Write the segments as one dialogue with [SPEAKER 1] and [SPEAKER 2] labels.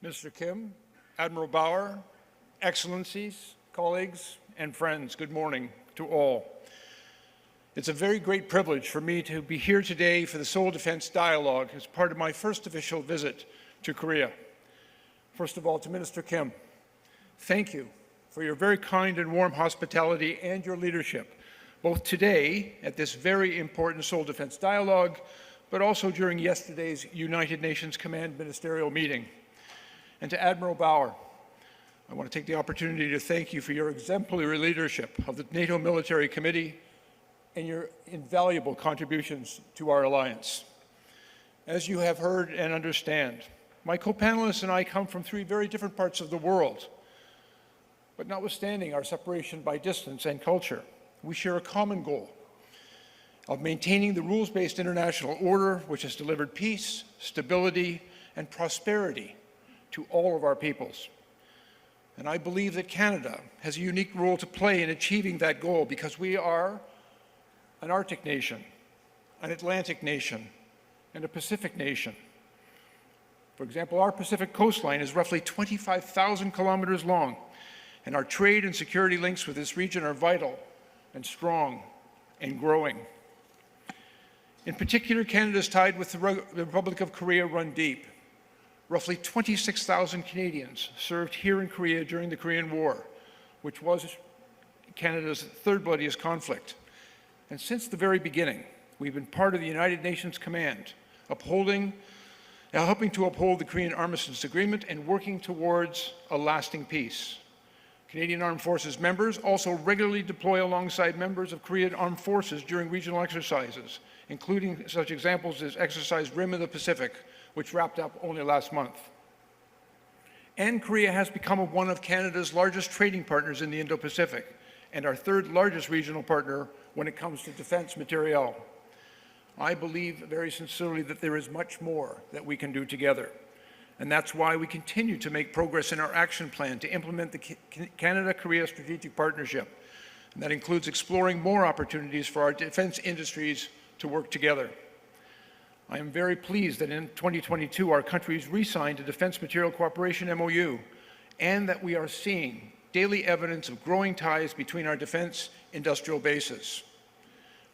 [SPEAKER 1] Mr. Kim, Admiral Bauer, Excellencies, colleagues, and friends, good morning to all. It's a very great privilege for me to be here today for the Seoul Defence Dialogue as part of my first official visit to Korea. First of all, to Minister Kim, thank you for your very kind and warm hospitality and your leadership, both today at this very important Seoul Defence Dialogue, but also during yesterday's United Nations Command Ministerial meeting. And to Admiral Bauer, I want to take the opportunity to thank you for your exemplary leadership of the NATO Military Committee and your invaluable contributions to our alliance. As you have heard and understand, my co-panelists and I come from three very different parts of the world. But notwithstanding our separation by distance and culture, we share a common goal of maintaining the rules-based international order which has delivered peace, stability, and prosperity to all of our peoples. And I believe that Canada has a unique role to play in achieving that goal because we are an Arctic nation, an Atlantic nation, and a Pacific nation. For example, our Pacific coastline is roughly 25,000 kilometers long, and our trade and security links with this region are vital and strong and growing. In particular, Canada's ties with the Republic of Korea run deep. Roughly 26,000 Canadians served here in Korea during the Korean War, which was Canada's third bloodiest conflict. And since the very beginning, we've been part of the United Nations Command, helping to uphold the Korean Armistice Agreement and working towards a lasting peace. Canadian Armed Forces members also regularly deploy alongside members of Korean Armed Forces during regional exercises, including such examples as Exercise Rim of the Pacific, which wrapped up only last month. And Korea has become one of Canada's largest trading partners in the Indo-Pacific and our third largest regional partner when it comes to defense materiel. I believe very sincerely that there is much more that we can do together. And that's why we continue to make progress in our action plan to implement the Canada-Korea Strategic Partnership. And that includes exploring more opportunities for our defense industries to work together. I am very pleased that in 2022, our countries re-signed a Defense Material Cooperation MOU, and that we are seeing daily evidence of growing ties between our defense industrial bases.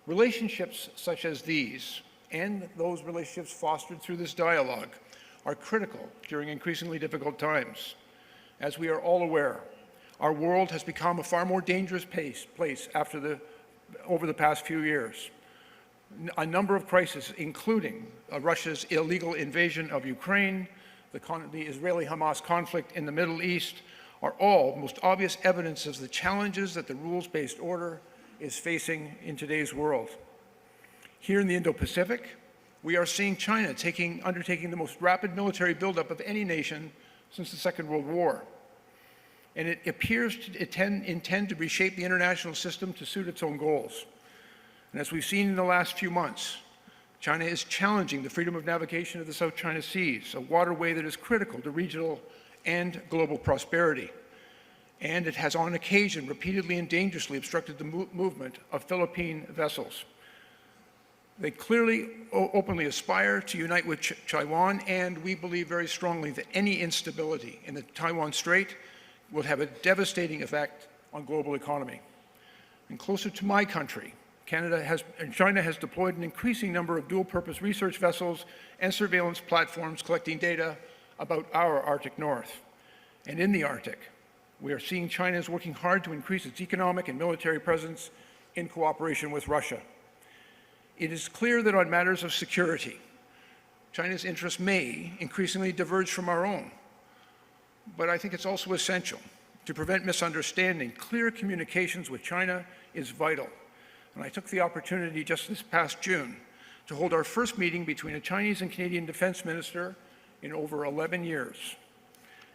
[SPEAKER 1] Relationships such as these, and those relationships fostered through this dialogue, are critical during increasingly difficult times. As we are all aware, our world has become a far more dangerous place over the past few years. A number of crises, including Russia's illegal invasion of Ukraine, the Israeli-Hamas conflict in the Middle East, are all most obvious evidence of the challenges that the rules-based order is facing in today's world. Here in the Indo-Pacific, we are seeing China undertaking the most rapid military buildup of any nation since the Second World War. And it appears to intend to reshape the international system to suit its own goals. And as we've seen in the last few months, China is challenging the freedom of navigation of the South China Seas, a waterway that is critical to regional and global prosperity. And it has on occasion repeatedly and dangerously obstructed the movement of Philippine vessels. They clearly openly aspire to unite with Taiwan, and we believe very strongly that any instability in the Taiwan Strait will have a devastating effect on global economy. And closer to my country, China has deployed an increasing number of dual-purpose research vessels and surveillance platforms collecting data about our Arctic North. And in the Arctic, we are seeing China is working hard to increase its economic and military presence in cooperation with Russia. It is clear that on matters of security, China's interests may increasingly diverge from our own. But I think it's also essential to prevent misunderstanding. Clear communications with China is vital. And I took the opportunity just this past June to hold our first meeting between a Chinese and Canadian defense minister in over 11 years.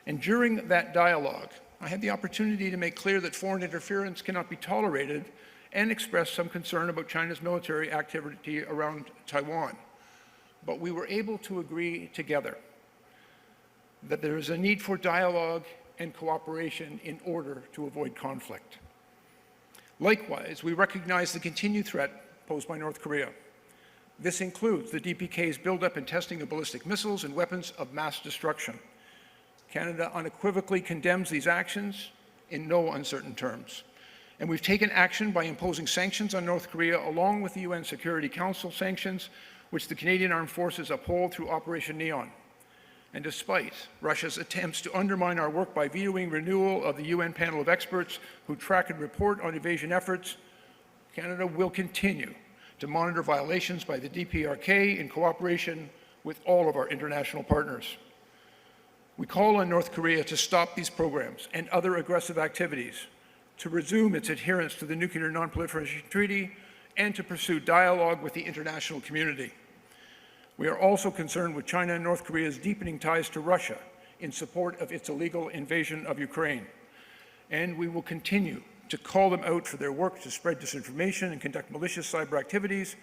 [SPEAKER 1] And during that dialogue, I had the opportunity to make clear that foreign interference cannot be tolerated and express some concern about China's military activity around Taiwan. But we were able to agree together that there is a need for dialogue and cooperation in order to avoid conflict. Likewise, we recognize the continued threat posed by North Korea. This includes the DPK's buildup and testing of ballistic missiles and weapons of mass destruction. Canada unequivocally condemns these actions in no uncertain terms. And we've taken action by imposing sanctions on North Korea along with the UN Security Council sanctions, which the Canadian Armed Forces uphold through Operation Neon. And despite Russia's attempts to undermine our work by vetoing renewal of the UN panel of experts who track and report on evasion efforts, Canada will continue to monitor violations by the DPRK in cooperation with all of our international partners. We call on North Korea to stop these programs and other aggressive activities, to resume its adherence to the Nuclear Non-Proliferation Treaty, and to pursue dialogue with the international community. We are also concerned with China and North Korea's deepening ties to Russia in support of its illegal invasion of Ukraine. And we will continue to call them out for their work to spread disinformation and conduct malicious cyber activities,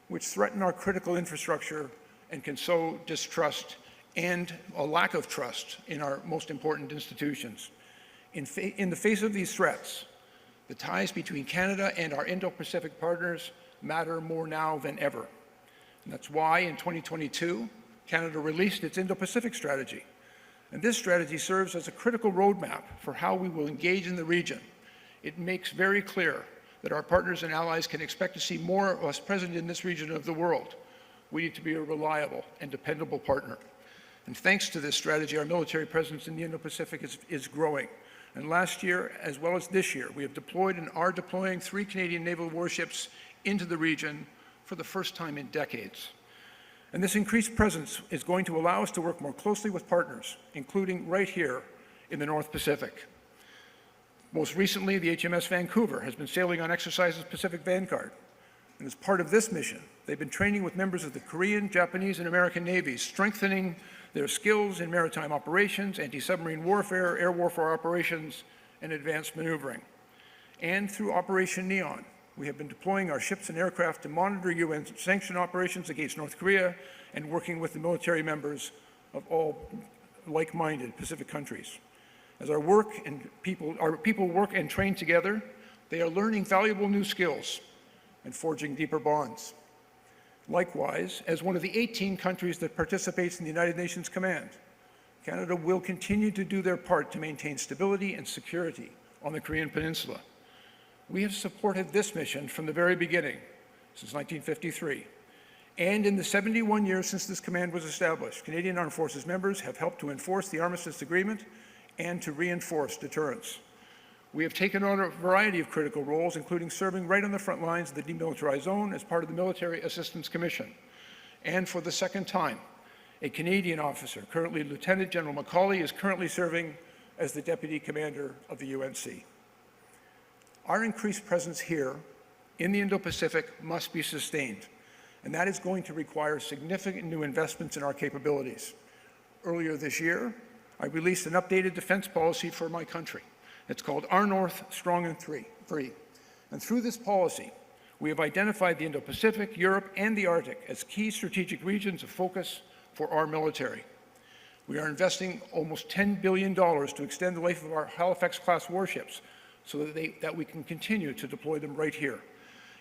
[SPEAKER 1] which threaten our critical infrastructure and can sow distrust and a lack of trust in our most important institutions. In the face of these threats, the ties between Canada and our Indo-Pacific partners matter more now than ever. And that's why in 2022, Canada released its Indo-Pacific strategy. And this strategy serves as a critical roadmap for how we will engage in the region. It makes very clear that our partners and allies can expect to see more of us present in this region of the world. We need to be a reliable and dependable partner. And thanks to this strategy, our military presence in the Indo-Pacific is growing. And last year, as well as this year, we have deployed and are deploying 3 Canadian naval warships into the region for the first time in decades. And this increased presence is going to allow us to work more closely with partners, including right here in the North Pacific. Most recently, the HMS Vancouver has been sailing on exercises Pacific Vanguard. And as part of this mission, they've been training with members of the Korean, Japanese, and American navies, strengthening their skills in maritime operations, anti-submarine warfare, air warfare operations, and advanced maneuvering. And through Operation Neon, we have been deploying our ships and aircraft to monitor UN sanction operations against North Korea and working with the military members of all like-minded Pacific countries. As our people work and train together, they are learning valuable new skills and forging deeper bonds. Likewise, as one of the 18 countries that participates in the United Nations Command, Canada will continue to do their part to maintain stability and security on the Korean Peninsula. We have supported this mission from the very beginning, since 1953. And in the 71 years since this command was established, Canadian Armed Forces members have helped to enforce the Armistice Agreement and to reinforce deterrence. We have taken on a variety of critical roles, including serving right on the front lines of the demilitarized zone as part of the Military Assistance Commission. And for the second time, a Canadian officer, currently Lieutenant General Macaulay, is currently serving as the Deputy Commander of the UNC. Our increased presence here in the Indo-Pacific must be sustained, and that is going to require significant new investments in our capabilities. Earlier this year, I released an updated defense policy for my country. It's called Our North, Strong and Free. And through this policy, we have identified the Indo-Pacific, Europe, and the Arctic as key strategic regions of focus for our military. We are investing almost $10 billion to extend the life of our Halifax-class warships so that we can continue to deploy them right here.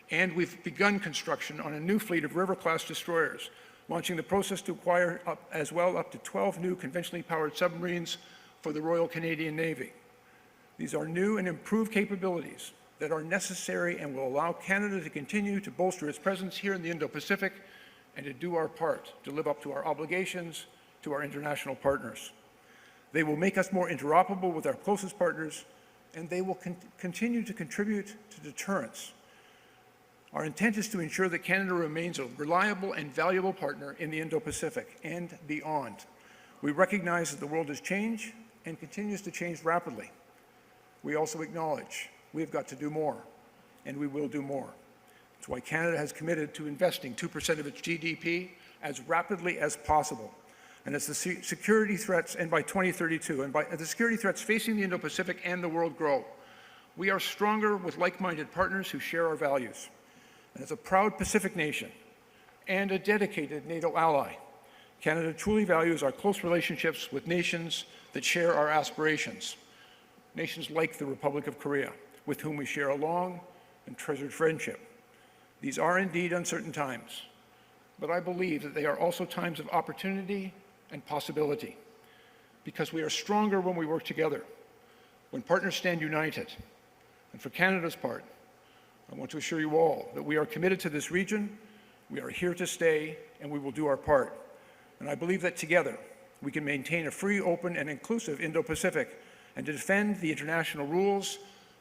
[SPEAKER 1] And we've begun construction on a new fleet of River-class destroyers, launching the process to acquire up to 12 new conventionally powered submarines for the Royal Canadian Navy. These are new and improved capabilities that are necessary and will allow Canada to continue to bolster its presence here in the Indo-Pacific and to do our part to live up to our obligations to our international partners. They will make us more interoperable with our closest partners, and they will continue to contribute to deterrence. Our intent is to ensure that Canada remains a reliable and valuable partner in the Indo-Pacific and beyond. We recognize that the world has changed and continues to change rapidly. We also acknowledge we've got to do more, and we will do more. That's why Canada has committed to investing 2% of its GDP as rapidly as possible. And as the security threats, and by 2032, and the security threats facing the Indo-Pacific and the world grow, we are stronger with like-minded partners who share our values. And as a proud Pacific nation and a dedicated NATO ally, Canada truly values our close relationships with nations that share our aspirations. Nations like the Republic of Korea, with whom we share a long and treasured friendship. These are indeed uncertain times, but I believe that they are also times of opportunity and possibility. because we are stronger when we work together, when partners stand united. And for Canada's part, I want to assure you all that we are committed to this region, we are here to stay, and we will do our part. And I believe that together we can maintain a free, open, and inclusive Indo-Pacific and to defend the international rules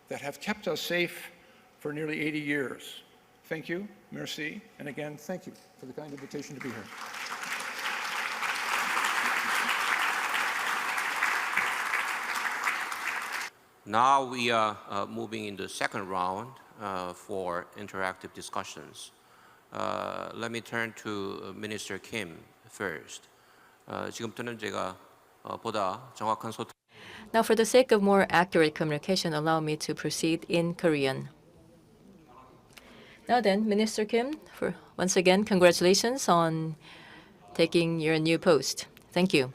[SPEAKER 1] that have kept us safe for nearly 80 years. Thank you, merci, and again, thank you for the kind invitation to be here.
[SPEAKER 2] Now we are moving into the second round for interactive discussions. Let me turn to Minister Kim first. 지금부터는 제가 보다 정확한 소통.
[SPEAKER 3] Now, for the sake of more accurate communication, allow me to proceed in Korean. Now then, Minister Kim, once again, congratulations on taking your new post. Thank you.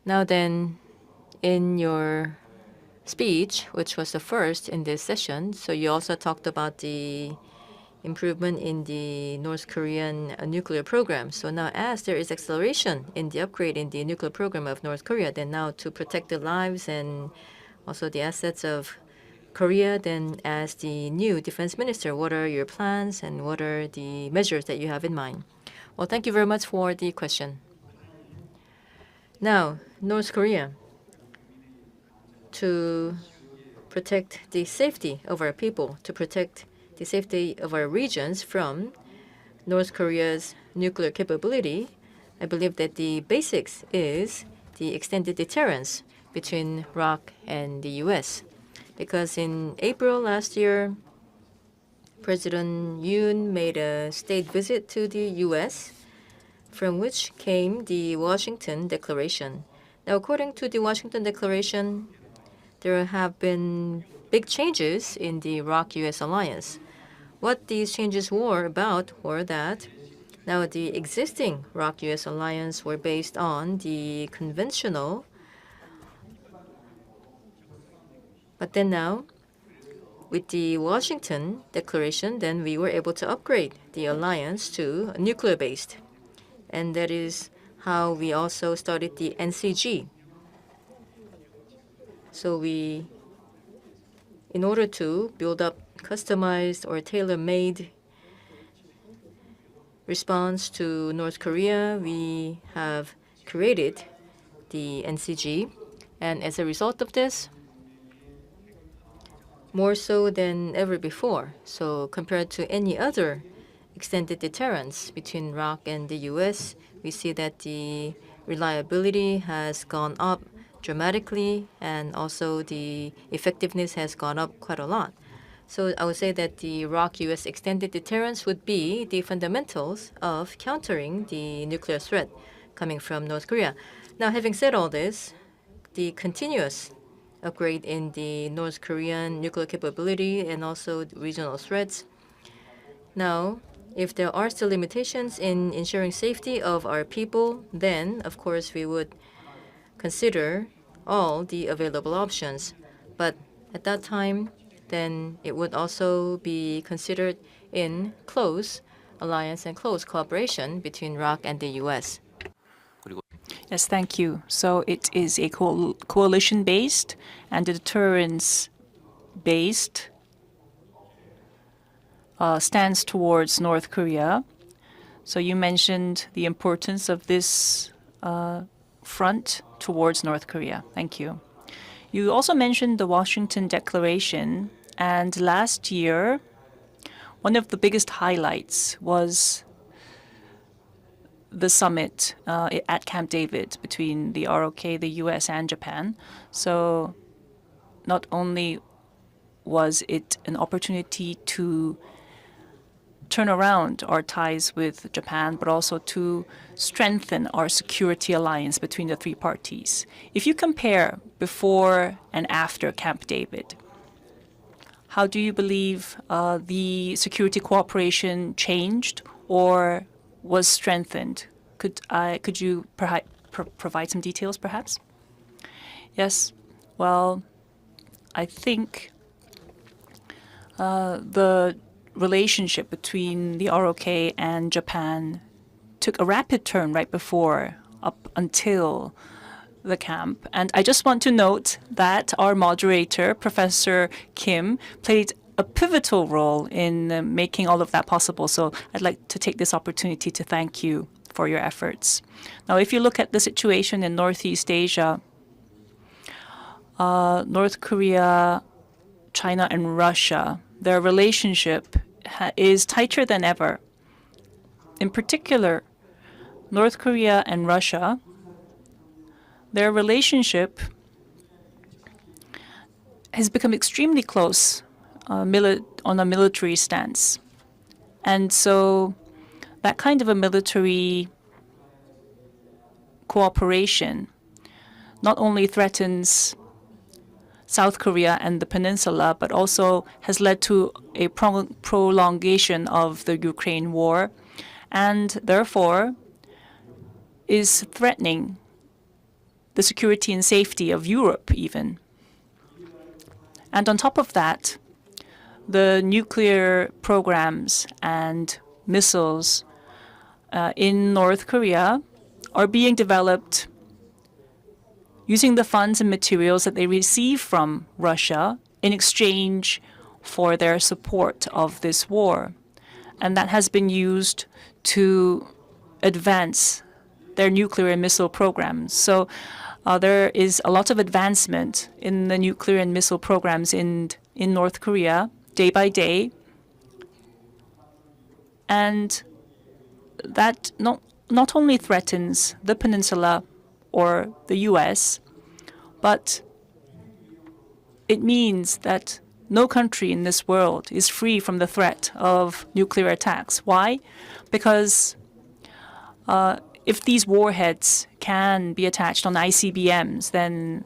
[SPEAKER 3] Now then, in your speech, which was the first in this session, so you also talked about the improvement in the North Korean nuclear program. So now as there is acceleration in the upgrade in the nuclear program of North Korea, then now to protect the lives and also the assets of Korea, then as the new defense minister, what are your plans and what are the measures that you have in mind? Well, thank you very much for the question. Now, North Korea, to protect the safety of our people, to protect the safety of our regions from North Korea's nuclear capability, I believe that the basics is the extended deterrence between ROK and the U.S. Because in April last year, President Yoon made a state visit to the U.S., from which came the Washington Declaration. Now, according to the Washington Declaration, there have been big changes in the ROK-U.S. alliance. What these changes were about were that now the existing ROK-U.S. alliance were based on the conventional, but then now with the Washington Declaration, then we were able to upgrade the alliance to nuclear-based. And that is how we also started the NCG. So in order to build up customized or tailor-made response to North Korea, we have created the NCG. And as a result of this, more so than ever before, so compared to any other extended deterrence between ROK and the U.S., we see that the reliability has gone up dramatically, and also the effectiveness has gone up quite a lot. So I would say that the ROK-U.S. extended deterrence would be the fundamentals of countering the nuclear threat coming from North Korea. Now, having said all this, the continuous upgrade in the North Korean nuclear capability and also regional threats. Now, if there are still limitations in ensuring safety of our people, then, of course, we would consider all the available options. But at that time, then it would also be considered in close alliance and close cooperation between ROK and the U.S.
[SPEAKER 4] Yes, thank you. So it is a coalition-based and a deterrence-based stance towards North Korea. So you mentioned the importance of this front towards North Korea. Thank you. You also mentioned the Washington Declaration, and last year, one of the biggest highlights was the summit at Camp David between the ROK, the US, and Japan. So not only was it an opportunity to turn around our ties with Japan, but also to strengthen our security alliance between the three parties. If you compare before and after Camp David, how do you believe the security cooperation changed or was strengthened? Could you provide some details, perhaps? Yes. Well, I think the relationship between the ROK and Japan took a rapid turn right before, up until the camp. And I just want to note that our moderator, Professor Kim, played a pivotal role in making all of that possible. So I'd like to take this opportunity to thank you for your efforts. Now, if you look at the situation in Northeast Asia, North Korea, China, and Russia, their relationship is tighter than ever. In particular, North Korea and Russia, their relationship has become extremely close on a military stance. And so that kind of a military cooperation not only threatens South Korea and the peninsula, but also has led to a prolongation of the Ukraine war, and therefore is threatening the security and safety of Europe even. And on top of that, the nuclear programs and missiles in North Korea are being developed using the funds and materials that they receive from Russia in exchange for their support of this war. And that has been used to advance their nuclear and missile programs. So there is a lot of advancement in the nuclear and missile programs in North Korea day by day. And that not only threatens the peninsula or the U.S., but it means that no country in this world is free from the threat of nuclear attacks. Why? Because if these warheads can be attached on ICBMs, then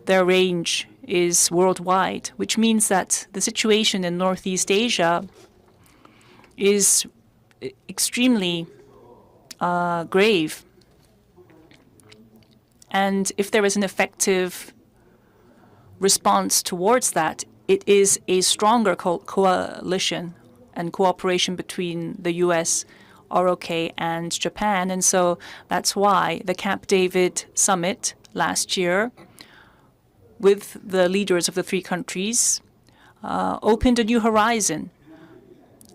[SPEAKER 4] their range is worldwide, which means that the situation in Northeast Asia is extremely grave. And if there is an effective response towards that, it is a stronger coalition and cooperation between the U.S., ROK, and Japan. And so that's why the Camp David summit last year with the leaders of the three countries opened a new horizon.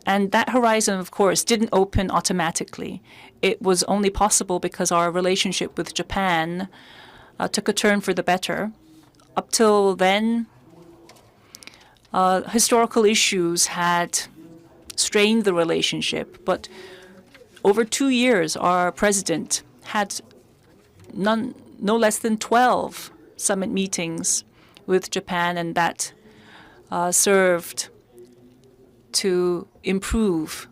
[SPEAKER 4] And that horizon, of course, didn't open automatically. It was only possible because our relationship with Japan took a turn for the better. Up till then, historical issues had strained the relationship. But over 2 years, our president had no less than 12 summit meetings with Japan, and that served to improve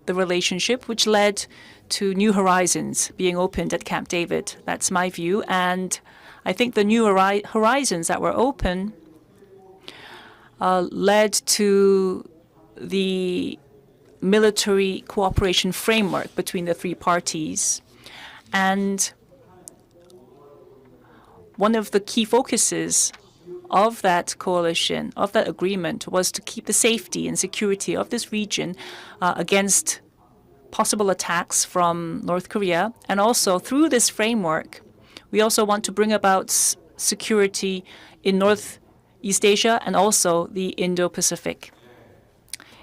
[SPEAKER 4] the relationship, which led to new horizons being opened at Camp David. That's my view. And I think the new horizons that were open led to the military cooperation framework between the three parties. And one of the key focuses of that coalition, of that agreement, was to keep the safety and security of this region against possible attacks from North Korea. And also, through this framework, we also want to bring about security in Northeast Asia and also the Indo-Pacific.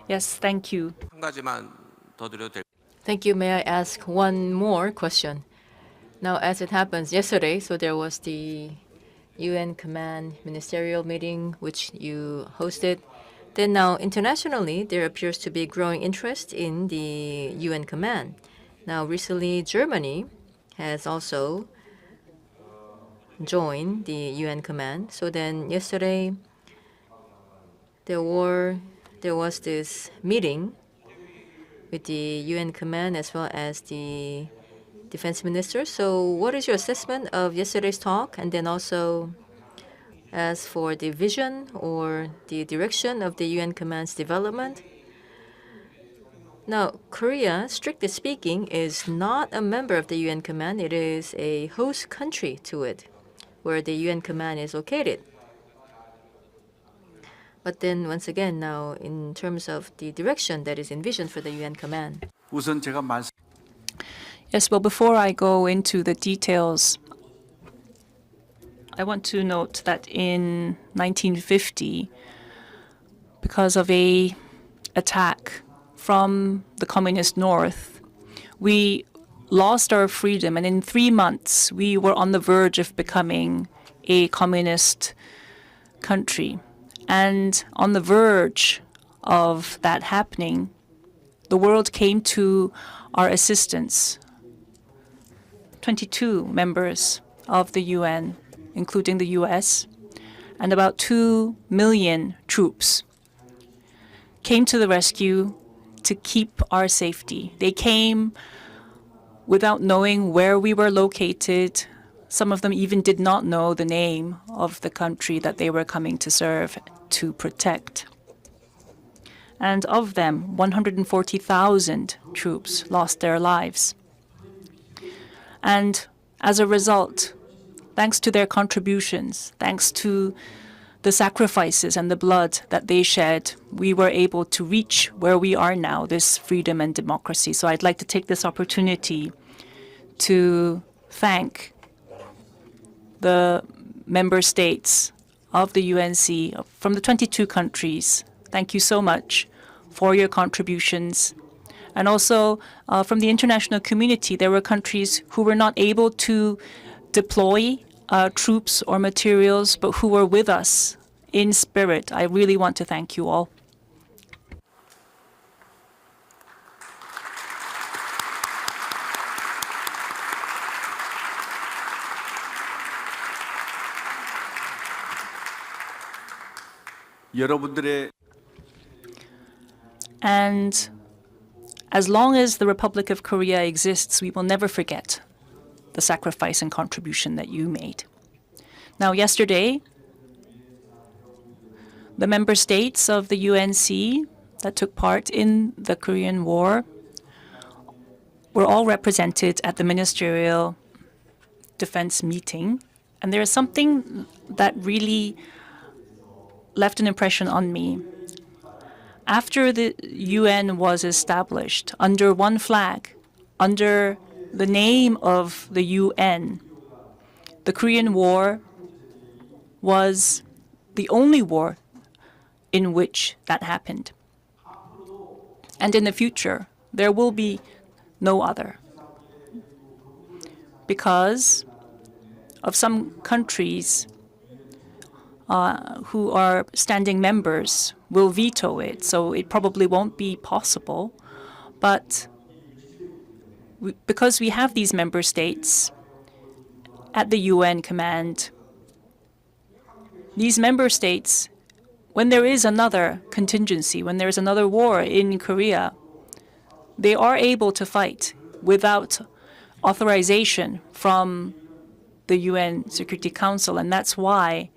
[SPEAKER 4] Yes, thank you.
[SPEAKER 2] 한 가지만 더 드려도 될까요?
[SPEAKER 3] Thank you. May I ask one more question? Now, as it happens, yesterday, so there was the UN Command Ministerial Meeting, which you hosted. Then now, internationally, there appears to be growing interest in the UN Command. Now, recently, Germany has also joined the UN Command. So then yesterday, there was this meeting with the UN Command as well as the defense minister. So what is your assessment of yesterday's talk? And then also, as for the vision or the direction of the UN Command's development? Now, Korea, strictly speaking, is not a member of the UN Command. It is a host country to it, where the UN Command is located. But then, once again, now, in terms of the direction that is envisioned for the UN Command.
[SPEAKER 5] 우선 제가
[SPEAKER 4] Yes, well, before I go into the details I want to note that in 1950, because of a attack from the communist north, we lost our freedom, and in 3 months we were on the verge of becoming a communist country. And on the verge of that happening, the world came to our assistance. 22 members of the UN, including the US, and about 2 million troops came to the rescue to keep our safety. They came without knowing where we were located. Some of them even did not know the name of the country that they were coming to serve, to protect. And of them, 140,000 troops lost their lives. And as a result, thanks to their contributions, thanks to the sacrifices and the blood that they shed, we were able to reach where we are now, this freedom and democracy. So I'd like to take this opportunity to thank the member states of the UNC from the 22 countries. Thank you so much for your contributions. And also from the international community, there were countries who were not able to deploy troops or materials, but who were with us in spirit. I really want to thank you all. And as long as the Republic of Korea exists, we will never forget the sacrifice and contribution that you made. Now, yesterday, the member states of the UNC that took part in the Korean War were all represented at the Ministerial Defense meeting. And there is something that really left an impression on me. After the UN was established under one flag, under the name of the UN, the Korean War was the only war in which that happened. And in the future, there will be no other, because of some countries who are standing members will veto it, so it probably won't be possible. But because we have these member states at the UN command, these member states, when there is another contingency, when there is another war in Korea, they are able to fight without authorization from the UN Security Council, and that's why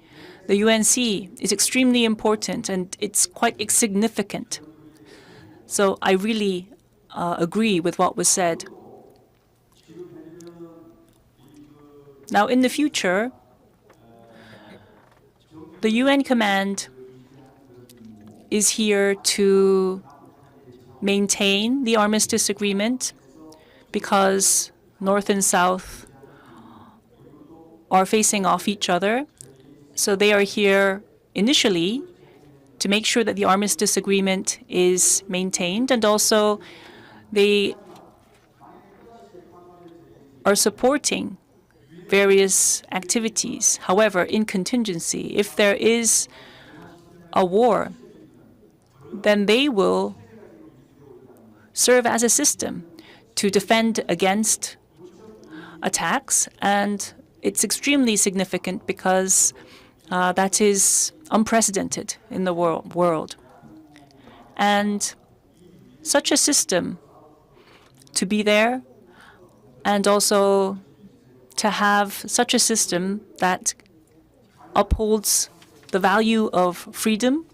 [SPEAKER 4] the UNC is extremely important and it's quite significant. So I really agree with what was said. Now, in the future, the UN command is here to maintain the armistice agreement because North and South are facing off each other. So they are here initially to make sure that the armistice agreement is maintained, and also they are supporting various activities. However, in contingency, if there is a war, then they will serve as a system to defend against attacks, and it's extremely significant because that is unprecedented in the world. And such a system to be there, and also to have such a system that upholds the value of freedom,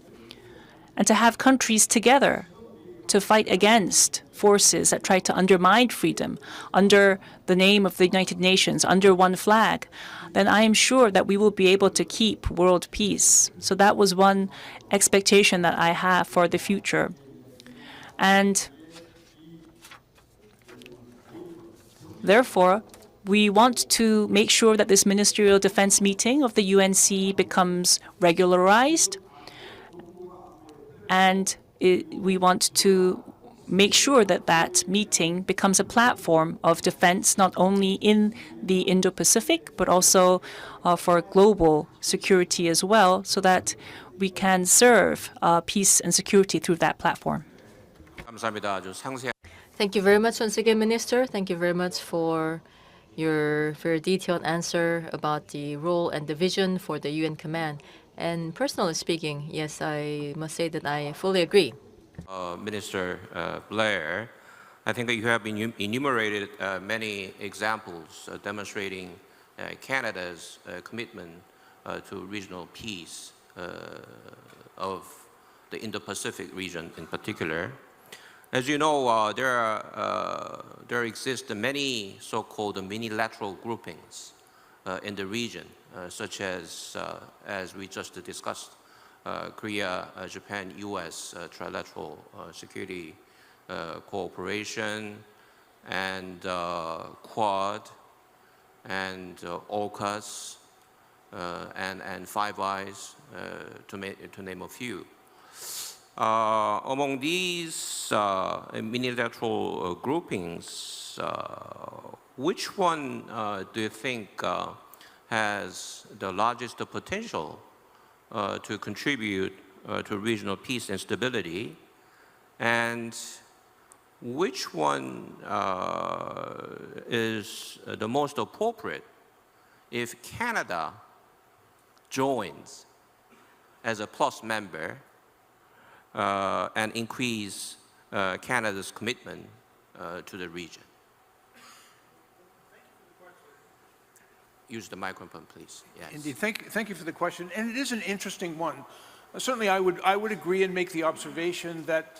[SPEAKER 4] and to have countries together to fight against forces that try to undermine freedom under the name of the United Nations, under one flag, then I am sure that we will be able to keep world peace. So that was one expectation that I have for the future. And therefore, we want to make sure that this ministerial defense meeting of the UNC becomes regularized, and we want to make sure that that meeting becomes a platform of defense not only in the Indo-Pacific but also for global security as well, so that we can serve peace and security through that platform.
[SPEAKER 2] 감사합니다. 아주 상세한
[SPEAKER 3] Thank you very much once again, Minister. Thank you very much for your very detailed answer about the role and the vision for the UN command. And personally speaking, yes, I must say that I fully agree.
[SPEAKER 2] Minister Blair. I think that you have enumerated many examples demonstrating Canada's commitment to regional peace of the Indo-Pacific region in particular. As you know, there exist many so-called minilateral groupings in the region, such as we just discussed, Korea, Japan, U.S. Trilateral security cooperation, and Quad, and AUKUS, and Five Eyes, to name a few. Among these minilateral groupings, which one do you think has the largest potential to contribute to regional peace and stability, and which one is the most appropriate if Canada joins as a plus member and increase Canada's commitment to the region? Use the microphone, please. Yes.
[SPEAKER 1] Indeed. Thank you for the question. And it is an interesting one. Certainly, I would agree and make the observation that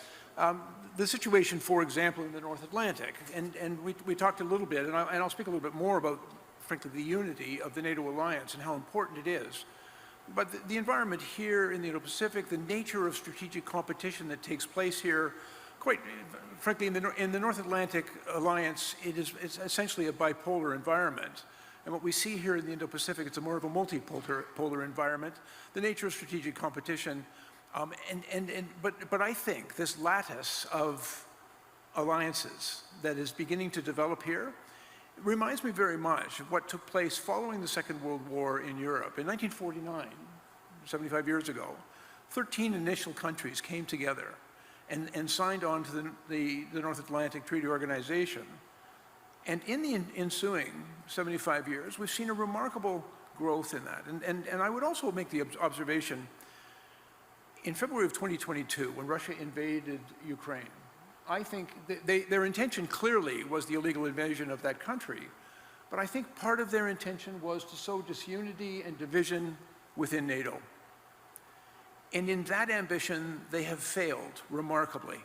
[SPEAKER 1] the situation, for example, in the North Atlantic, and we talked a little bit, and I'll speak a little bit more about, frankly, the unity of the NATO alliance and how important it is. But the environment here in the Indo-Pacific, the nature of strategic competition that takes place here, quite frankly, in the North Atlantic alliance, it's essentially a bipolar environment. And what we see here in the Indo-Pacific, it's more of a multipolar environment. The nature of strategic competition, but I think this lattice of alliances that is beginning to develop here reminds me very much of what took place following the Second World War in Europe. In 1949, 75 years ago, 13 initial countries came together and signed on to the North Atlantic Treaty Organization. And in the ensuing 75 years, we've seen a remarkable growth in that. And I would also make the observation, in February of 2022, when Russia invaded Ukraine, I think their intention clearly was the illegal invasion of that country. But I think part of their intention was to sow disunity and division within NATO. And in that ambition, they have failed remarkably.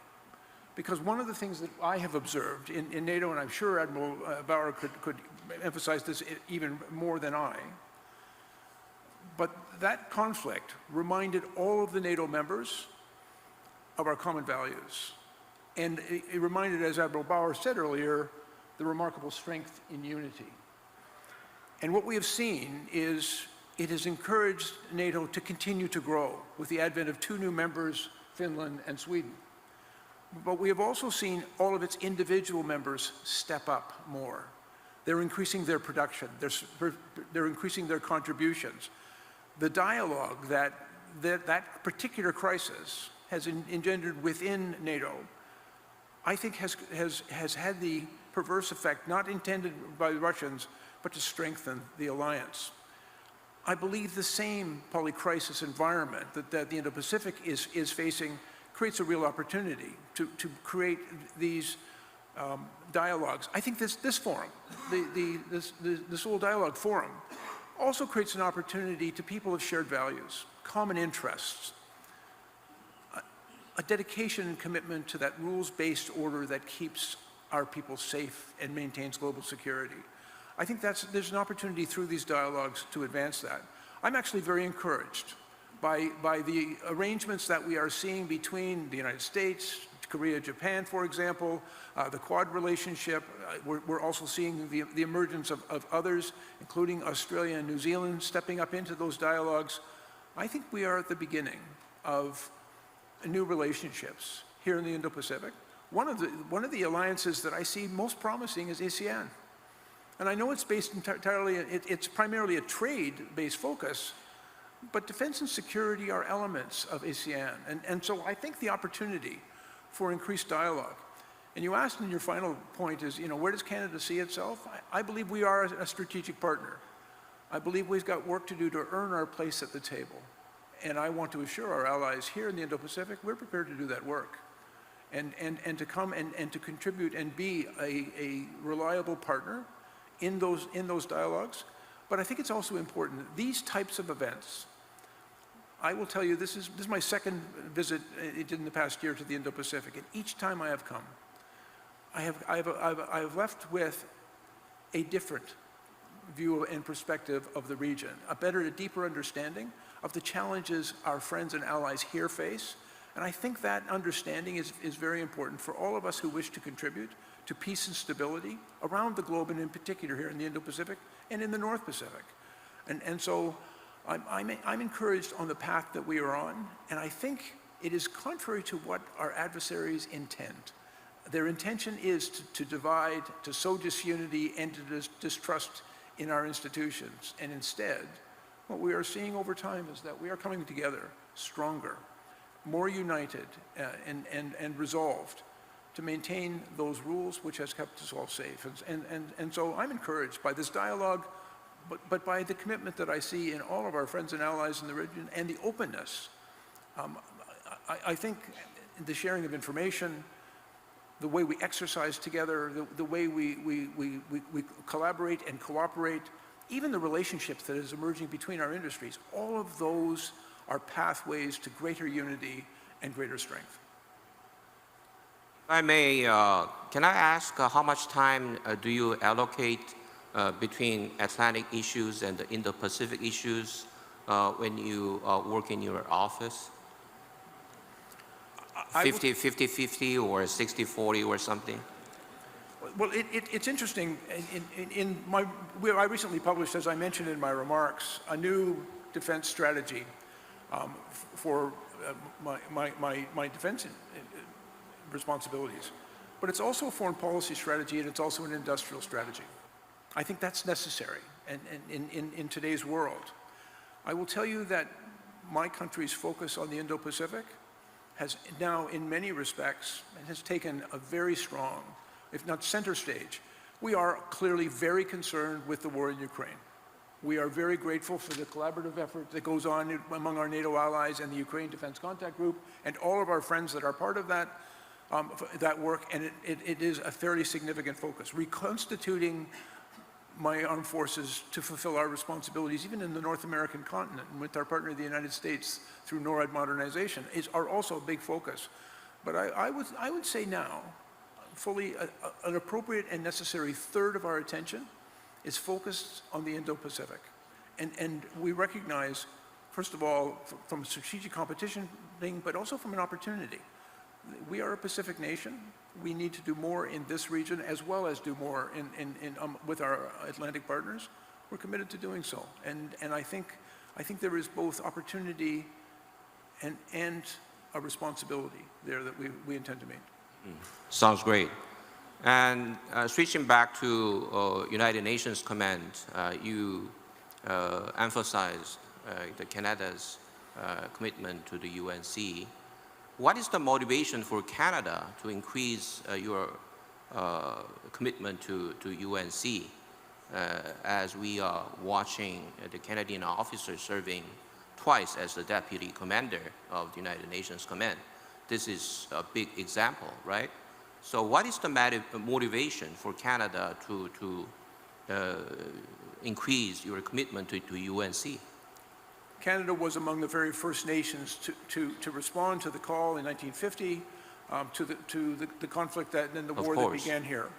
[SPEAKER 1] Because one of the things that I have observed in NATO, and I'm sure Admiral Bauer could emphasize this even more than I, but that conflict reminded all of the NATO members of our common values. And it reminded, as Admiral Bauer said earlier, the remarkable strength in unity. And what we have seen is it has encouraged NATO to continue to grow with the advent of 2 new members, Finland and Sweden. But we have also seen all of its individual members step up more. They're increasing their production, they're increasing their contributions. The dialogue that particular crisis has engendered within NATO, I think has had the perverse effect, not intended by the Russians, but to strengthen the alliance. I believe the same polycrisis environment that the Indo-Pacific is facing creates a real opportunity to create these dialogues. I think this forum, the Seoul Dialogue Forum, also creates an opportunity to people of shared values, common interests, a dedication and commitment to that rules-based order that keeps our people safe and maintains global security. I think there's an opportunity through these dialogues to advance that. I'm actually very encouraged by the arrangements that we are seeing between the United States, Korea, Japan, for example, the Quad relationship. We're also seeing the emergence of others, including Australia and New Zealand, stepping up into those dialogues. I think we are at the beginning of new relationships here in the Indo-Pacific. One of the alliances that I see most promising is ASEAN. And I know it's based entirely, it's primarily a trade-based focus, but defense and security are elements of ASEAN. And so I think the opportunity for increased dialogue. And you asked in your final point is, where does Canada see itself? I believe we are a strategic partner. I believe we've got work to do to earn our place at the table. And I want to assure our allies here in the Indo-Pacific, we're prepared to do that work. And to come and to contribute and be a reliable partner in those dialogues. But I think it's also important that these types of events, I will tell you, this is my second visit in the past year to the Indo-Pacific, and each time I have come, I have left with a different view and perspective of the region, a deeper understanding of the challenges our friends and allies here face. And I think that understanding is very important for all of us who wish to contribute to peace and stability around the globe, and in particular here in the Indo-Pacific and in the North Pacific. And so I'm encouraged on the path that we are on, and I think it is contrary to what our adversaries intend. Their intention is to divide, to sow disunity, and to distrust in our institutions. And instead, what we are seeing over time is that we are coming together stronger, more united, and resolved to maintain those rules which has kept us all safe. And so I'm encouraged by this dialogue, but by the commitment that I see in all of our friends and allies in the region, and the openness. I think the sharing of information, the way we exercise together, the way we collaborate and cooperate, even the relationships that is emerging between our industries, all of those are pathways to greater unity and greater strength.
[SPEAKER 2] If I may, can I ask how much time do you allocate between Atlantic issues and the Indo-Pacific issues when you work in your office? 50-50 or 60-40 or something?
[SPEAKER 1] Well, it's interesting. I recently published, as I mentioned in my remarks, a new defense strategy for my defense responsibilities. But it's also a foreign policy strategy, and it's also an industrial strategy. I think that's necessary in today's world. I will tell you that my country's focus on the Indo-Pacific has now, in many respects, has taken a very strong, if not center stage. We are clearly very concerned with the war in Ukraine. We are very grateful for the collaborative effort that goes on among our NATO allies and the Ukraine Defense Contact Group and all of our friends that are part of that work, and it is a fairly significant focus. Reconstituting my armed forces to fulfill our responsibilities, even in the North American continent, and with our partner, the United States, through NORAD modernization, are also a big focus. But I would say now, fully an appropriate and necessary third of our attention is focused on the Indo-Pacific. And we recognize, first of all, from a strategic competition thing, but also from an opportunity. We are a Pacific nation. We need to do more in this region, as well as do more with our Atlantic partners. We're committed to doing so. And I think there is both opportunity and a responsibility there that we intend to meet.
[SPEAKER 2] Sounds great. And switching back to United Nations Command, you emphasized Canada's commitment to the UNC. What is the motivation for Canada to increase your commitment to UNC as we are watching the Canadian officer serving twice as the deputy commander of the United Nations Command? This is a big example, right? So what is the motivation for Canada to increase your commitment to UNC?
[SPEAKER 1] Canada was among the very first nations to respond to the call in 1950 to the conflict and the war that began here.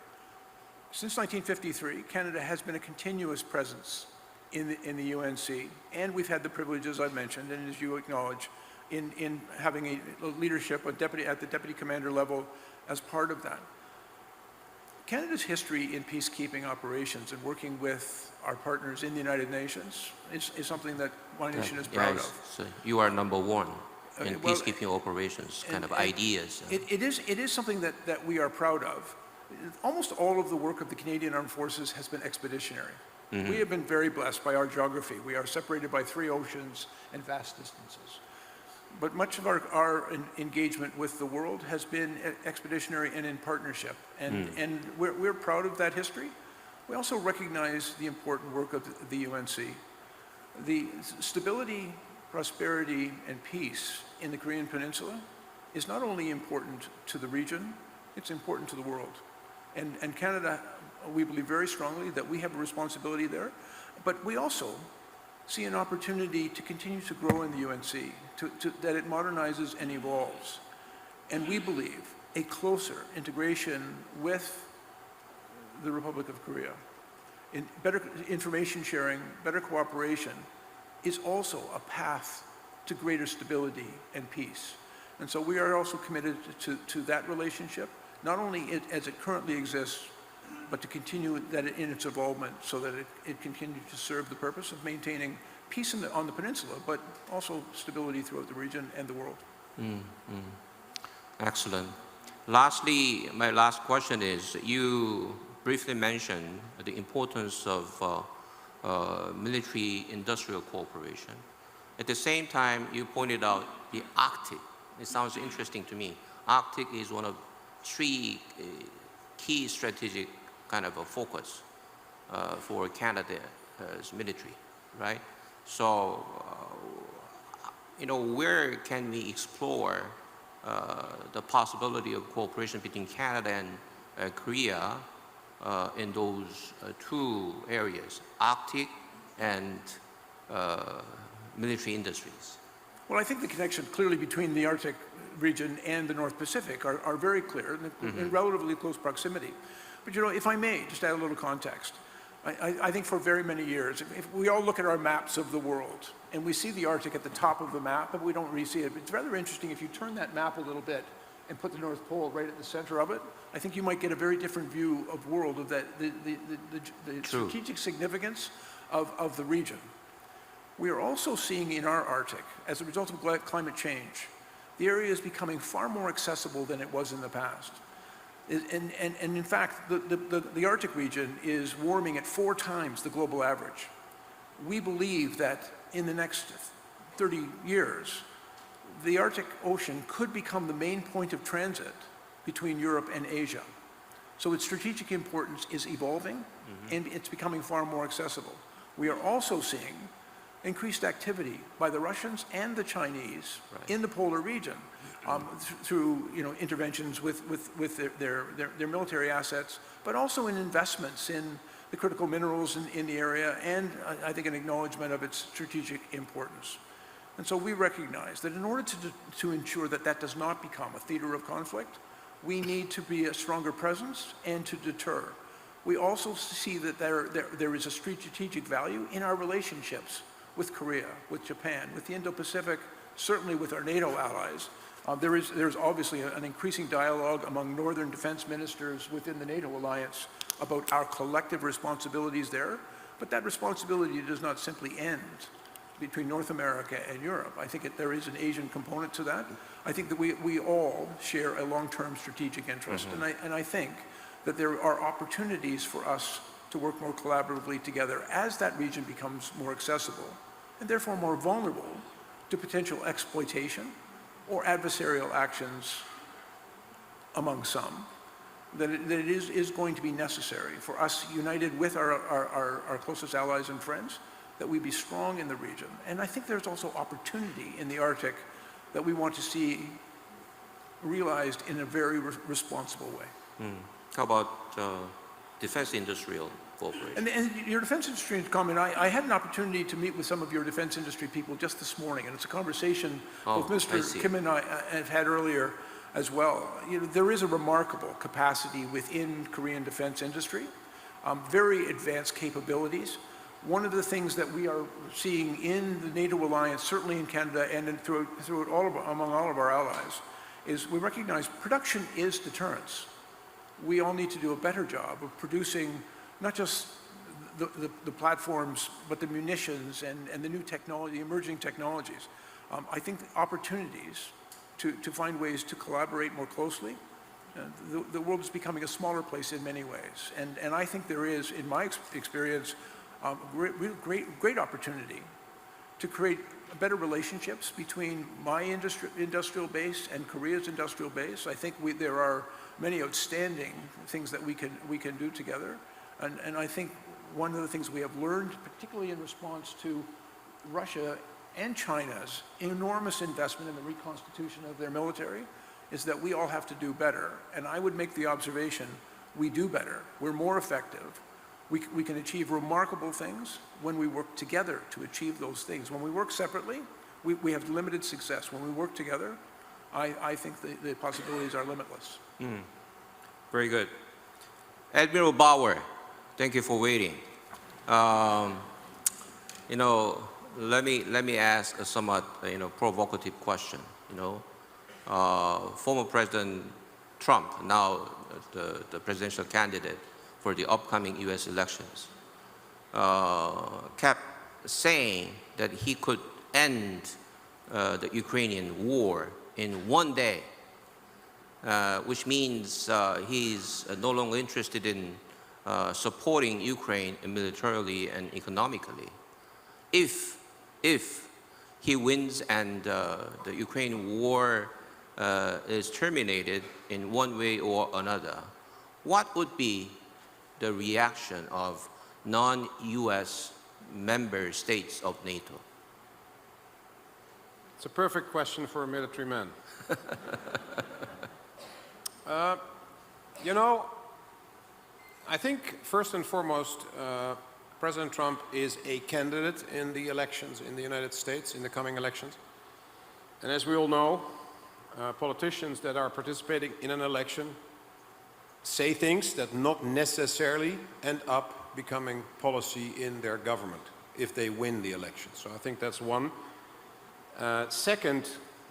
[SPEAKER 1] Since 1953, Canada has been a continuous presence in the UNC, and we've had the privilege, as I've mentioned, and as you acknowledge, in having a leadership at the deputy commander level as part of that. Canada's history in peacekeeping operations and working with our partners in the United Nations is something that my nation is proud of.
[SPEAKER 2] So you are number one in
[SPEAKER 1] Well,
[SPEAKER 2] peacekeeping operations, kind of ideas.
[SPEAKER 1] It is something that we are proud of. Almost all of the work of the Canadian Armed Forces has been expeditionary. We have been very blessed by our geography. We are separated by 3 oceans and vast distances. But much of our engagement with the world has been expeditionary and in partnership. And we're proud of that history. We also recognize the important work of the UNC. The stability, prosperity, and peace in the Korean Peninsula is not only important to the region, it's important to the world. And Canada, we believe very strongly that we have a responsibility there, but we also see an opportunity to continue to grow in the UNC, that it modernizes and evolves. And we believe a closer integration with the Republic of Korea, in better information sharing, better cooperation, is also a path to greater stability and peace. And so we are also committed to that relationship, not only as it currently exists, but to continue that in its involvement so that it continues to serve the purpose of maintaining peace on the peninsula, but also stability throughout the region and the world.
[SPEAKER 2] Excellent. Lastly, my last question is, you briefly mentioned the importance of military-industrial cooperation. At the same time, you pointed out the Arctic. It sounds interesting to me. Arctic is one of 3 key strategic kind of a focus for Canada's military, right? So, where can we explore the possibility of cooperation between Canada and Korea in those 2 areas, Arctic and military industries?
[SPEAKER 1] Well, I think the connection clearly between the Arctic region and the North Pacific are very clear in relatively close proximity. But if I may, just add a little context. I think for very many years, if we all look at our maps of the world and we see the Arctic at the top of the map, but we don't really see it. It's rather interesting if you turn that map a little bit and put the North Pole right at the center of it, I think you might get a very different view of world, of the strategic significance of the region. We are also seeing in our Arctic, as a result of climate change, the area is becoming far more accessible than it was in the past. And in fact, the Arctic region is warming at 4 times the global average. We believe that in the next 30 years, the Arctic Ocean could become the main point of transit between Europe and Asia. So its strategic importance is evolving, and it's becoming far more accessible. We are also seeing increased activity by the Russians and the Chinese in the polar region through interventions with their military assets, but also in investments in the critical minerals in the area, and I think an acknowledgement of its strategic importance. And so we recognize that in order to ensure that that does not become a theater of conflict, we need to be a stronger presence and to deter. We also see that there is a strategic value in our relationships with Korea, with Japan, with the Indo-Pacific, certainly with our NATO allies. There's obviously an increasing dialogue among northern defense ministers within the NATO alliance about our collective responsibilities there, but that responsibility does not simply end between North America and Europe. I think there is an Asian component to that. I think that we all share a long-term strategic interest, and I think that there are opportunities for us to work more collaboratively together as that region becomes more accessible and therefore more vulnerable to potential exploitation or adversarial actions among some, that it is going to be necessary for us, united with our closest allies and friends, that we be strong in the region. And I think there's also opportunity in the Arctic that we want to see realized in a very responsible way.
[SPEAKER 2] How about defense industrial cooperation?
[SPEAKER 1] And your defense industry comment, I had an opportunity to meet with some of your defense industry people just this morning, and it's a conversation both Mr. Kim and I have had earlier as well. There is a remarkable capacity within Korean defense industry, very advanced capabilities. one of the things that we are seeing in the NATO alliance, certainly in Canada and throughout among all of our allies, is we recognize production is deterrence. We all need to do a better job of producing not just the platforms, but the munitions and the new technology, emerging technologies. I think opportunities to find ways to collaborate more closely. The world is becoming a smaller place in many ways. And I think there is, in my experience, great opportunity to create better relationships between my industrial base and Korea's industrial base. I think there are many outstanding things that we can do together. And I think one of the things we have learned, particularly in response to Russia and China's enormous investment in the reconstitution of their military, is that we all have to do better. And I would make the observation, we do better. We're more effective. We can achieve remarkable things when we work together to achieve those things. When we work separately, we have limited success. When we work together, I think the possibilities are limitless.
[SPEAKER 2] Very good. Admiral Bauer, thank you for waiting. You know, let me ask a somewhat provocative question. Former President Trump, now the presidential candidate for the upcoming U.S. elections, kept saying that he could end the Ukrainian war in one day, which means he's no longer interested in supporting Ukraine militarily and economically. If he wins and the Ukraine war is terminated in one way or another, what would be the reaction of non-US member states of NATO?
[SPEAKER 5] It's a perfect question for a military man. I think first and foremost, President Trump is a candidate in the elections in the United States, in the coming elections. And as we all know, politicians that are participating in an election say things that not necessarily end up becoming policy in their government if they win the election. So I think that's one. Second,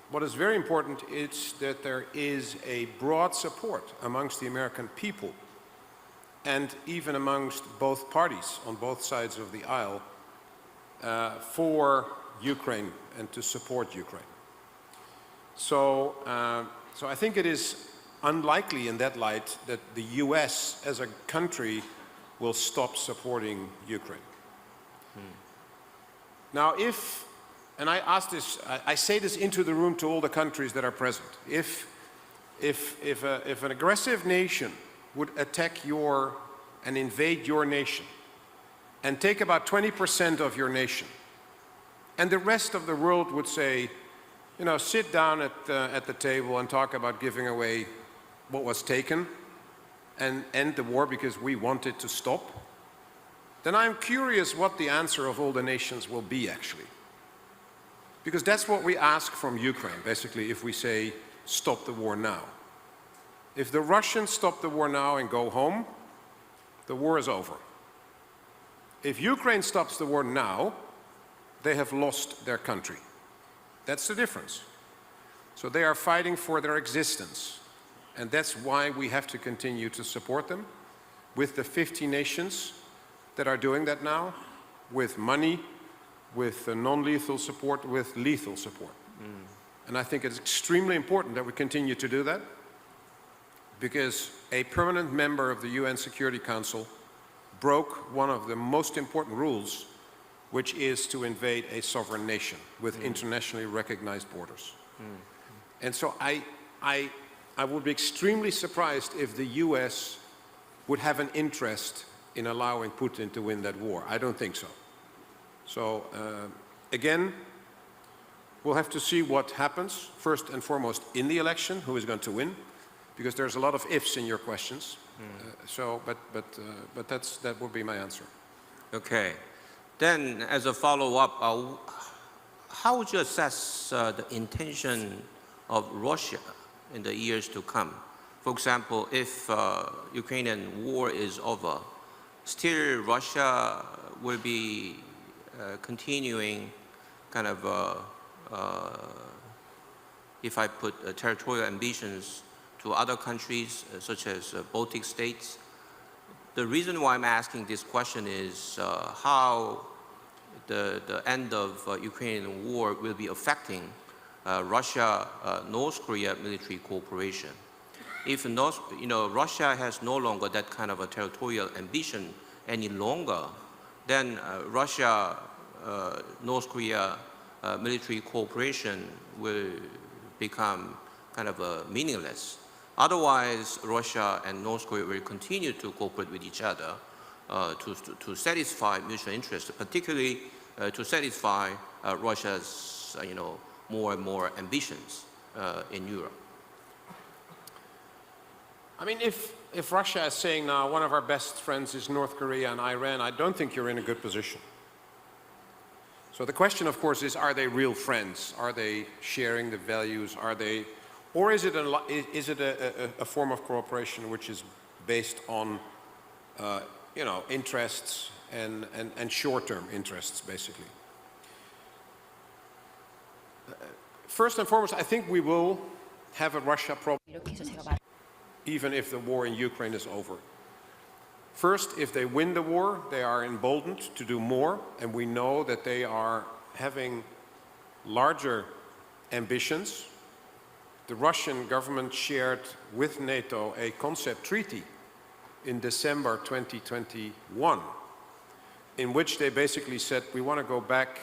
[SPEAKER 5] what is very important is that there is a broad support amongst the American people and even amongst both parties on both sides of the aisle for Ukraine and to support Ukraine. So I think it is unlikely in that light that the US as a country will stop supporting Ukraine. Now if, and I ask this, I say this into the room to all the countries that are present, if an aggressive nation would attack and invade your nation and take about 20% of your nation, and the rest of the world would say, sit down at the table and talk about giving away what was taken and end the war because we want it to stop, then I'm curious what the answer of all the nations will be actually. Because that's what we ask from Ukraine, basically, if we say, stop the war now. If the Russians stop the war now and go home, the war is over. If Ukraine stops the war now, they have lost their country. That's the difference. So they are fighting for their existence. And that's why we have to continue to support them with the 50 nations that are doing that now, with money, with non-lethal support, with lethal support. And I think it's extremely important that we continue to do that, because a permanent member of the UN Security Council broke one of the most important rules, which is to invade a sovereign nation with internationally recognized borders. And so I would be extremely surprised if the US would have an interest in allowing Putin to win that war. I don't think so. So again, we'll have to see what happens, first and foremost in the election, who is going to win, because there's a lot of ifs in your questions. But that would be my answer.
[SPEAKER 2] Okay. Then, as a follow-up, how would you assess the intention of Russia in the years to come? For example, if Ukrainian war is over, still Russia will be continuing kind of, if I put territorial ambitions to other countries such as Baltic states. The reason why I'm asking this question is how the end of Ukrainian war will be affecting Russia-North Korea military cooperation. If Russia has no longer that kind of a territorial ambition any longer, then Russia-North Korea military cooperation will become kind of meaningless. Otherwise, Russia and North Korea will continue to cooperate with each other to satisfy mutual interests, particularly to satisfy Russia's more and more ambitions in Europe.
[SPEAKER 5] I mean, if Russia is saying now one of our best friends is North Korea and Iran, I don't think you're in a good position. So the question, of course, is, are they real friends? Are they sharing the values? Or is it a form of cooperation which is based on, interests and short-term interests, basically? First and foremost, I think we will have a Russia problem, even if the war in Ukraine is over. First, if they win the war, they are emboldened to do more, and we know that they are having larger ambitions. The Russian government shared with NATO a concept treaty in December 2021, in which they basically said, we want to go back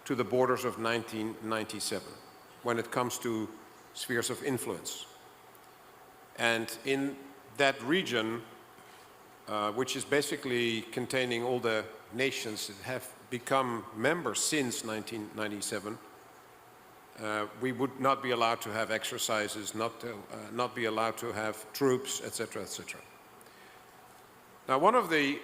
[SPEAKER 5] to the borders of 1997 when it comes to spheres of influence. And in that region, which is basically containing all the nations that have become members since 1997, we would not be allowed to have exercises, not be allowed to have troops, etc., etc. Now, one of the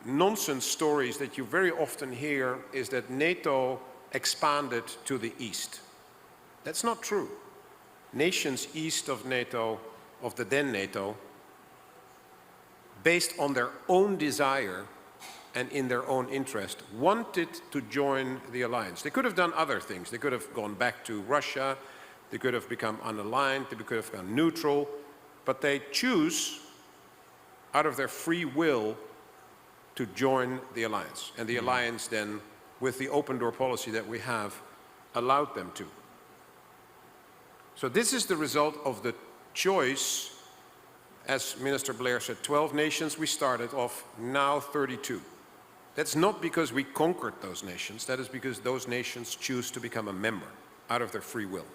[SPEAKER 5] nonsense stories that you very often hear is that NATO expanded to the east. That's not true. Nations east of NATO, of the then NATO, based on their own desire and in their own interest, wanted to join the alliance. They could have done other things. They could have gone back to Russia, they could have become unaligned, they could have gone neutral, but they choose, out of their free will, to join the alliance. And the alliance then, with the open door policy that we have, allowed them to. So this is the result of the choice, as Minister Blair said, 12 nations we started off, now 32. That's not because we conquered those nations, that is because those nations choose to become a member out of their free will.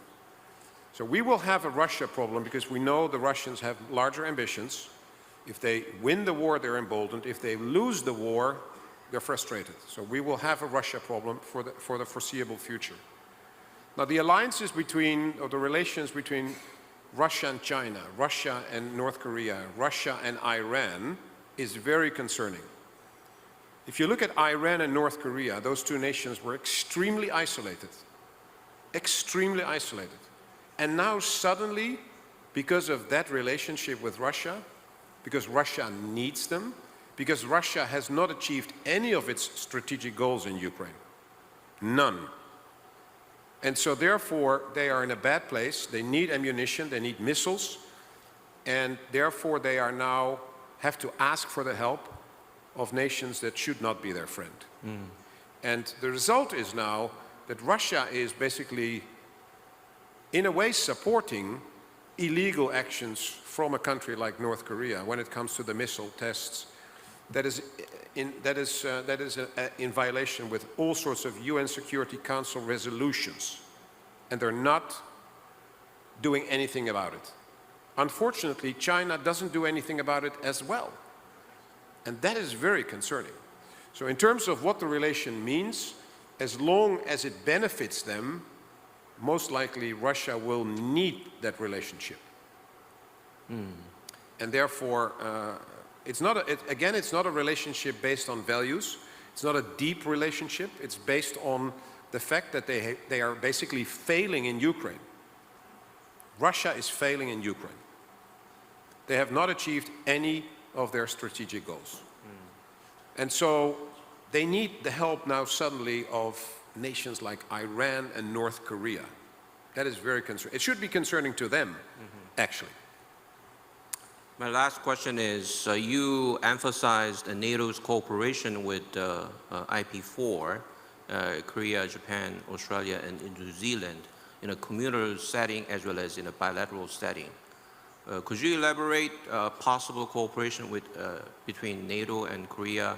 [SPEAKER 5] So we will have a Russia problem because we know the Russians have larger ambitions. If they win the war, they're emboldened. If they lose the war, they're frustrated. So we will have a Russia problem for the foreseeable future. Now, the alliances between, or the relations between Russia and China, Russia and North Korea, Russia and Iran is very concerning. If you look at Iran and North Korea, those two nations were extremely isolated. Extremely isolated. And now suddenly, because of that relationship with Russia, because Russia needs them, because Russia has not achieved any of its strategic goals in Ukraine. None. And so therefore, they are in a bad place. They need ammunition, they need missiles, and therefore they are now have to ask for the help of nations that should not be their friend. And the result is now that Russia is basically, in a way, supporting illegal actions from a country like North Korea when it comes to the missile tests. That is in violation with all sorts of UN Security Council resolutions, and they're not doing anything about it. Unfortunately, China doesn't do anything about it as well, and that is very concerning. So in terms of what the relation means, as long as it benefits them, most likely Russia will need that relationship. And therefore, it's not a relationship based on values. It's not a deep relationship. It's based on the fact that they are basically failing in Ukraine. Russia is failing in Ukraine. They have not achieved any of their strategic goals. And so they need the help now suddenly of nations like Iran and North Korea. That is very concerning. It should be concerning to them, actually.
[SPEAKER 2] My last question is, you emphasized NATO's cooperation with IP4, Korea, Japan, Australia, and New Zealand in a communal setting as well as in a bilateral setting. Could you elaborate possible cooperation with, between NATO and Korea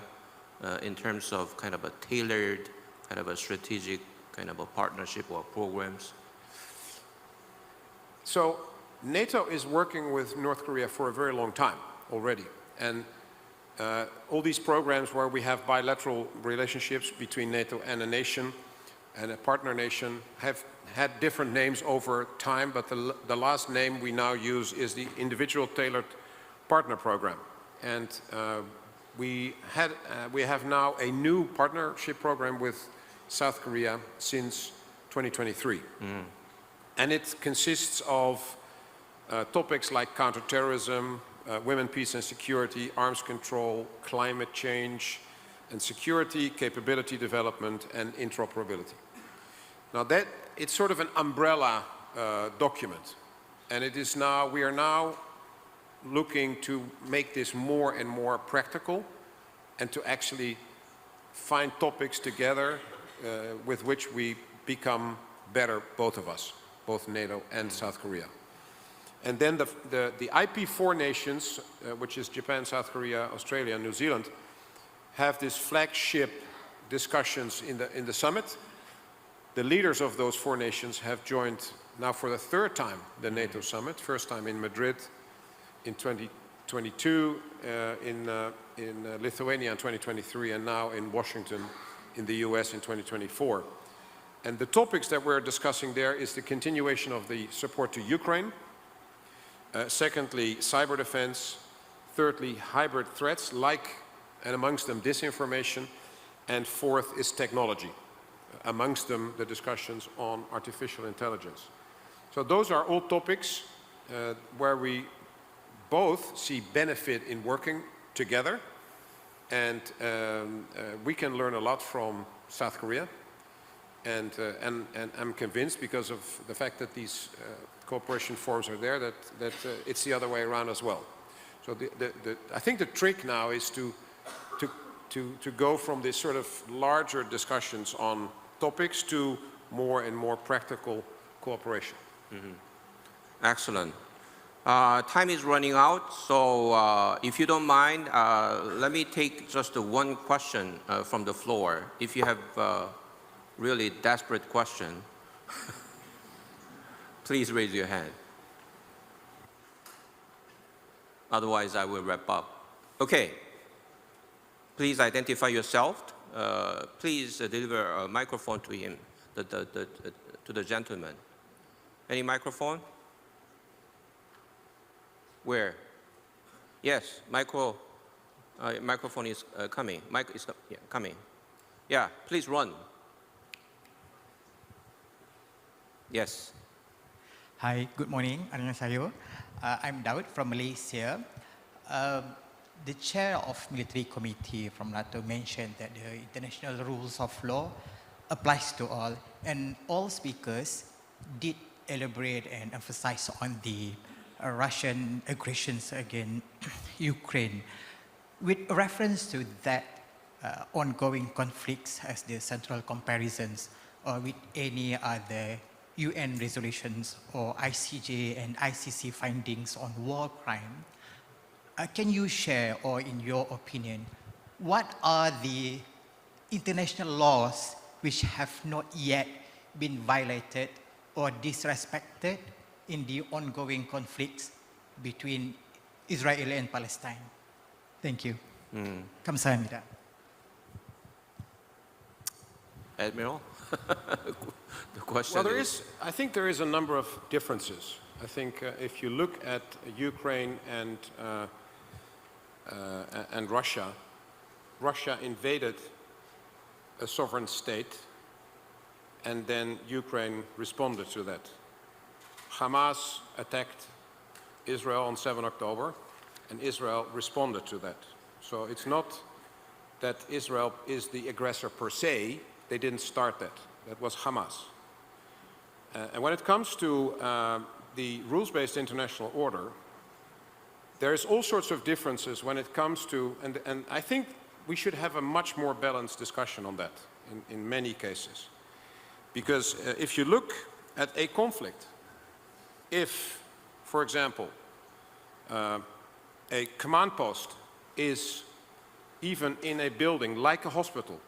[SPEAKER 2] in terms of kind of a tailored, kind of a strategic kind of a partnership or programs?
[SPEAKER 5] So NATO is working with North Korea for a very long time already. And all these programs where we have bilateral relationships between NATO and a nation and a partner nation have had different names over time, but the last name we now use is the Individual Tailored Partner Program. And we have now a new partnership program with South Korea since 2023. And it consists of topics like counterterrorism, women, peace and security, arms control, climate change and security, capability development and interoperability. Now that, it's sort of an umbrella document, and it is now, we are now looking to make this more and more practical and to actually find topics together with which we become better, both of us, both NATO and South Korea. And then the IP4 nations, which is Japan, South Korea, Australia, and New Zealand, have this flagship discussions in the summit. The leaders of those four nations have joined now for the third time the NATO summit, first time in Madrid in 2022, in Lithuania in 2023, and now in Washington in the US in 2024. And the topics that we're discussing there is the continuation of the support to Ukraine, secondly, cyber defense, thirdly, hybrid threats like, and amongst them, disinformation, and fourth is technology, amongst them the discussions on artificial intelligence. So those are all topics where we both see benefit in working together, and we can learn a lot from South Korea. And I'm convinced, because of the fact that these cooperation forums are there, that it's the other way around as well. So I think the trick now is to go from this sort of larger discussions on topics to more and more practical cooperation.
[SPEAKER 2] Excellent. Time is running out, so if you don't mind, let me take just one question from the floor. If you have really desperate question, please raise your hand. Otherwise, I will wrap up. Okay. Please identify yourself. Please deliver a microphone to him, to the gentleman. Any microphone? Where? Yes, microphone is coming. Mic is coming. Yeah, please run. Yes.
[SPEAKER 6] Hi, good morning. Annyeonghaseyo. I'm Daud from Malaysia. The chair of Military Committee from NATO mentioned that the international rules of law applies to all, and all speakers did elaborate and emphasize on the Russian aggressions against Ukraine. With reference to that ongoing conflicts as the central comparisons, or with any other UN resolutions or ICJ and ICC findings on war crime, can you share, or in your opinion, what are the international laws which have not yet been violated or disrespected in the ongoing conflicts between Israel and Palestine? Thank you. 감사합니다.
[SPEAKER 2] Admiral? The question
[SPEAKER 5] Well, I think there is a number of differences. I think if you look at Ukraine and Russia, Russia invaded a sovereign state, and then Ukraine responded to that. Hamas attacked Israel on 7 October, and Israel responded to that. So it's not that Israel is the aggressor per se. They didn't start that. That was Hamas. And when it comes to the rules-based international order, there's all sorts of differences when it comes to, and I think we should have a much more balanced discussion on that in many cases. Because if you look at a conflict, if, for example, a command post is even in a building like a hospital,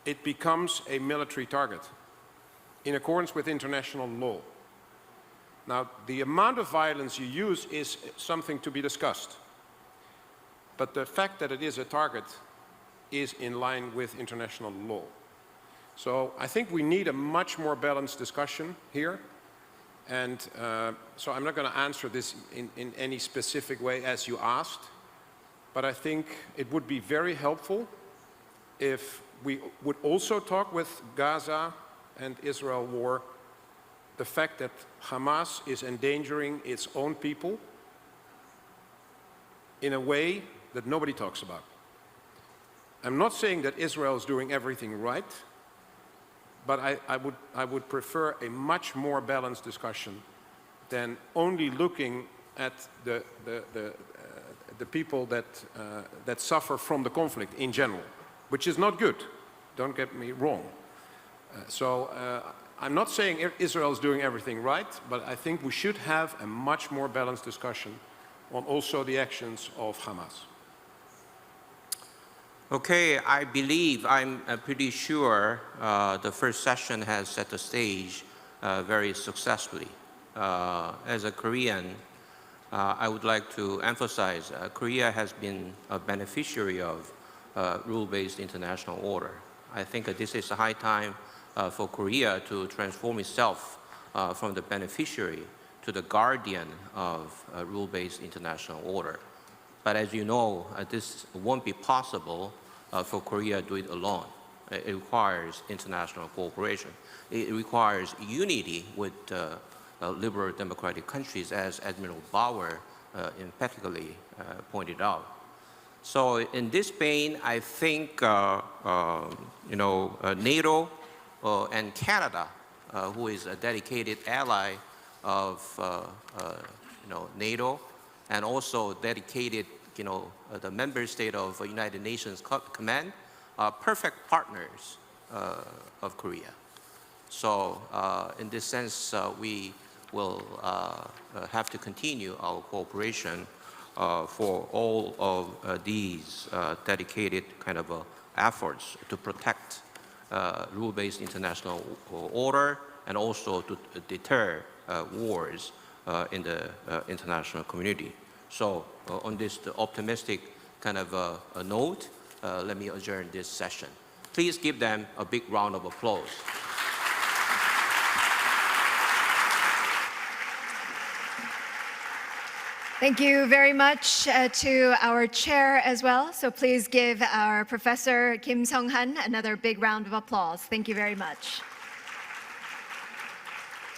[SPEAKER 5] it becomes a military target in accordance with international law. Now, the amount of violence you use is something to be discussed. But the fact that it is a target is in line with international law. So I think we need a much more balanced discussion here. And so I'm not going to answer this in any specific way as you asked. But I think it would be very helpful if we would also talk with Gaza and Israel war, the fact that Hamas is endangering its own people in a way that nobody talks about. I'm not saying that Israel is doing everything right, but I would prefer a much more balanced discussion than only looking at the people that suffer from the conflict in general, which is not good. Don't get me wrong. I'm not saying Israel is doing everything right, but I think we should have a much more balanced discussion on also the actions of Hamas.
[SPEAKER 2] Okay, I believe, I'm pretty sure the first session has set the stage very successfully. As a Korean, I would like to emphasize Korea has been a beneficiary of rule-based international order. I think this is a high time for Korea to transform itself from the beneficiary to the guardian of rule-based international order. But as you know, this won't be possible for Korea to do it alone. It requires international cooperation. It requires unity with liberal democratic countries, as Admiral Bauer emphatically pointed out. So in this vein, I think NATO and Canada, who is a dedicated ally of NATO, and also dedicated, the member state of United Nations Command, are perfect partners of Korea. So in this sense, we will have to continue our cooperation for all of these dedicated kind of efforts to protect rule-based international order and also to deter wars in the international community. So on this optimistic kind of a note, let me adjourn this session. Please give them a big round of applause.
[SPEAKER 7] Thank you very much to our chair as well. So please give our Professor Kim Yong-hyun another big round of applause. Thank you very much.